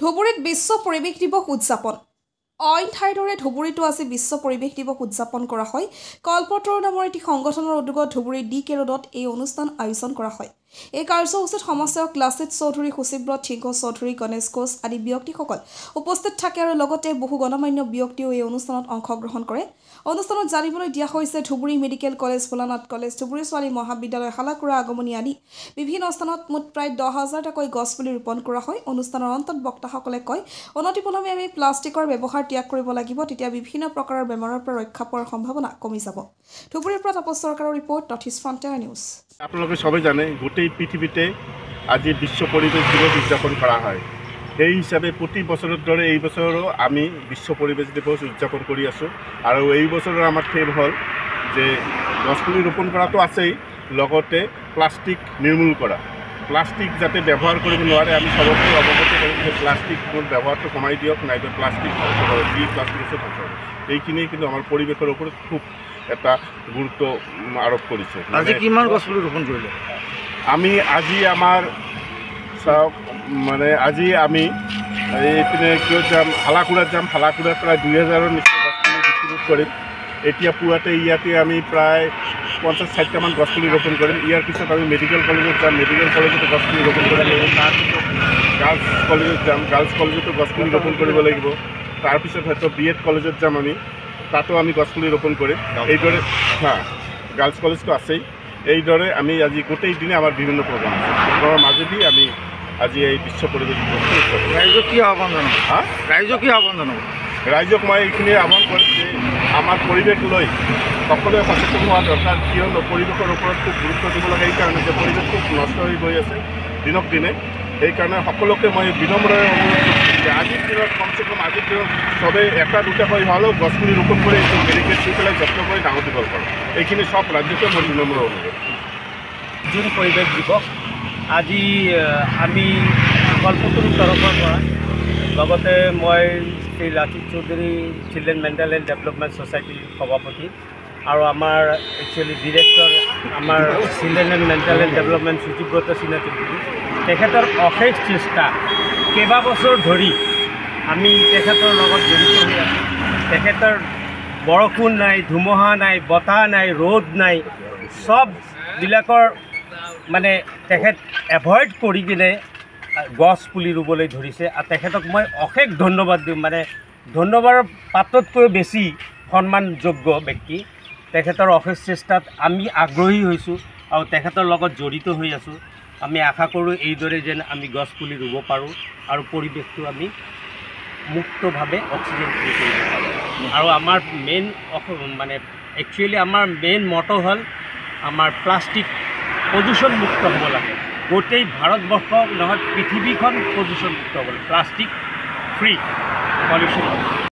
ধুবুৰীত বিশ্ব পৰিৱেশ দিৱস উদযাপন অইন ঠাইৰ দৰে ধুবুৰীতো আজি বিশ্ব পৰিৱেশ দিৱস উদযাপন কৰা হয়। কল্পতৰু নামৰ এটি সংগঠনৰ উদ্যোগত ধুবুৰী DK ৰোডত এই অনুষ্ঠান আয়োজন কৰা হয়। এই কাৰ্যসূচীত সমাজসেৱক লাচিত চৌধুৰী, সুচিব্ৰত সিংহ চৌধুৰী, গণেশ ঘোষ আদি ব্যক্তিসকল উপস্থিত থাকে আৰু লগতে বহু গণমান্য ব্যক্তিও এই অনুষ্ঠানত অংশগ্ৰহণ কৰে। অনুষ্ঠানত জানিবলৈ দিয়া হৈছে Dhubri medical college, Bholanath college, Dhubri ছোৱালী মহাবিদ্যালয়, হালাকুৰা আগমনী আদি বিভিন্ন স্থানত মুঠ প্ৰায় 10,000টাকৈ গছপুলি ৰোপণ কৰা হয়। অনুষ্ঠানৰ অন্তত বক্তাসকলে কয়, অনতিপলমে আমি প্লাষ্টিকৰ ব্যৱহাৰ ত্যাগ কৰিব লাগিব, তেতিয়া বিভিন্ন প্ৰকাৰৰ বেমাৰৰ পৰা ৰক্ষা পোৱাৰ সম্ভাৱনা কমি যাব। ধুবুৰীৰ পৰা তাপস চৰকাৰৰ ৰিপৰ্ট, নৰ্থইষ্ট ফ্ৰণ্টিয়াৰ নিউজ। আপোনালোকে সবাই জানে গোটেই পৃথিৱীতে আজি বিশ্ব পৰিৱেশ দিৱস উদযাপন কৰা হয়। সেই হিচাপে প্ৰতি বছৰৰ দৰে এই বছৰো আমি বিশ্ব পৰিৱেশ দিৱস উদযাপন কৰি আছোঁ। আৰু এই বছৰৰ আমাৰ থিম হ'ল যে গছপুলি ৰোপণ কৰাটো আছেই, লগতে প্লাষ্টিক নিৰ্মূল কৰা। প্লাষ্টিক যাতে ব্যৱহাৰ কৰিব নোৱাৰে, আমি সবকে অৱগত কৰিম যে প্লাষ্টিকৰ ব্যৱহাৰটো কমাই দিয়ক, নাইবা প্লাষ্টিক যি প্লাষ্টিক আছে নকৰক। এইখিনিয়ে কিন্তু আমাৰ পৰিৱেশৰ ওপৰত খুব এটা গুৰুত্ব আৰোপ কৰিছে। আজি কিমান গছপুলি ৰোপণ কৰিলে? আজি আমাৰ আজি আমি এইপিনে কিয় যাম, হালাকুৰাত যাম। হালাকুৰাত প্ৰায় 2,000ৰ নিচিনা গছপুলি ডিষ্ট্ৰিবিউট কৰিম। এতিয়া পুৱাতে ইয়াতে আমি প্ৰায় 50-60টামান গছপুলি ৰোপণ কৰিম। ইয়াৰ পিছত আমি মেডিকেল কলেজত যাম, মেডিকেল কলেজতো গছপুলি ৰোপণ কৰিব লাগিব। তাৰপিছত গাৰ্লছ কলেজত যাম, গাৰ্লছ কলেজতো গছপুলি ৰোপণ কৰিব লাগিব। তাৰপিছত হয়তো BEd কলেজত যাম, তাতো আমি গছপুলি ৰোপণ কৰিম। এইদৰে গাৰ্লছ কলেজটো আছেই। এইদৰে আমি আজি গোটেই দিনে আমাৰ বিভিন্ন প্ৰগ্ৰাম আছে। প্ৰগ্ৰামৰ মাজেদি আমি আজি এই বিশ্ব পৰিৱেশ দিৱসটো উদযাপন। ৰাইজক কি আহ্বান জনাব? ৰাইজক কি আহ্বান জনাব? ৰাইজক মই এইখিনি আহ্বান কৰিম যে আমাৰ পৰিৱেশ লৈ সকলোৱে সচেতন হোৱা দৰকাৰ। কিয়নো পৰিৱেশৰ ওপৰত খুব গুৰুত্ব দিব লাগে, এইকাৰণে যে পৰিৱেশ খুব নষ্ট হৈ গৈ আছে দিনক দিনে। সেইকাৰণে সকলোকে মই বিনম্ৰৰে অনুৰোধ কৰিছোঁ যে আজিৰ দিনত কমচে কম আজিৰ দিনত চবেই 1-2টাকৈ হ'লেও গছপুলি ৰোপণ কৰি এইটো মেডিকেট দি পেলাই যত্ন কৰি ডাঙৰ দীঘল কৰে। এইখিনি সব ৰাজ্যতে মই বিনম্ৰ অনুৰোধ। জুন পৰিৱেশ দিৱস আজি আমি কল্পতৰুৰ তৰফৰ পৰা, লগতে মই Shri Lachit Choudhury children mental health development ছ'চাইটিৰ সভাপতি আৰু আমাৰ একচুৱেলি ডিৰেক্টৰ আমাৰ children and mental health development Suchibrata Singha Choudhury, তেখেতৰ অশেষ চেষ্টা কেইবাবছৰ ধৰি আমি তেখেতৰ লগত জড়িত হৈ আছোঁ। তেখেতৰ বৰষুণ নাই, ধুমুহা নাই, বতাহ নাই, ৰ'দ নাই, চববিলাকৰ মানে তেখেত এভইড কৰি কিনে গছ পুলি ৰুবলৈ ধৰিছে। আৰু তেখেতক মই অশেষ ধন্যবাদ দিম, মানে ধন্যবাদৰ পাত্ৰতকৈ বেছি সন্মানযোগ্য ব্যক্তি। তেখেতৰ অশেষ চেষ্টাত আমি আগ্ৰহী হৈছোঁ আৰু তেখেতৰ লগত জড়িত হৈ আছোঁ। আমি আশা কৰোঁ এইদৰে যেন আমি গছ পুলি ৰুব পাৰোঁ আৰু পৰিৱেশটো আমি মুক্তভাৱে অক্সিজেন ফ্ৰী কৰিব পাৰোঁ। আৰু আমাৰ মেইন মানে একচুৱেলি আমাৰ মেইন মটো হ'ল আমাৰ প্লাষ্টিক প্ৰদূষণ মুক্ত হ'ব লাগে। গোটেই ভাৰতবৰ্ষ নহয়, পৃথিৱীখন প্ৰদূষণ মুক্ত হ'ব লাগে, প্লাষ্টিক ফ্ৰী পলিউশ্যন।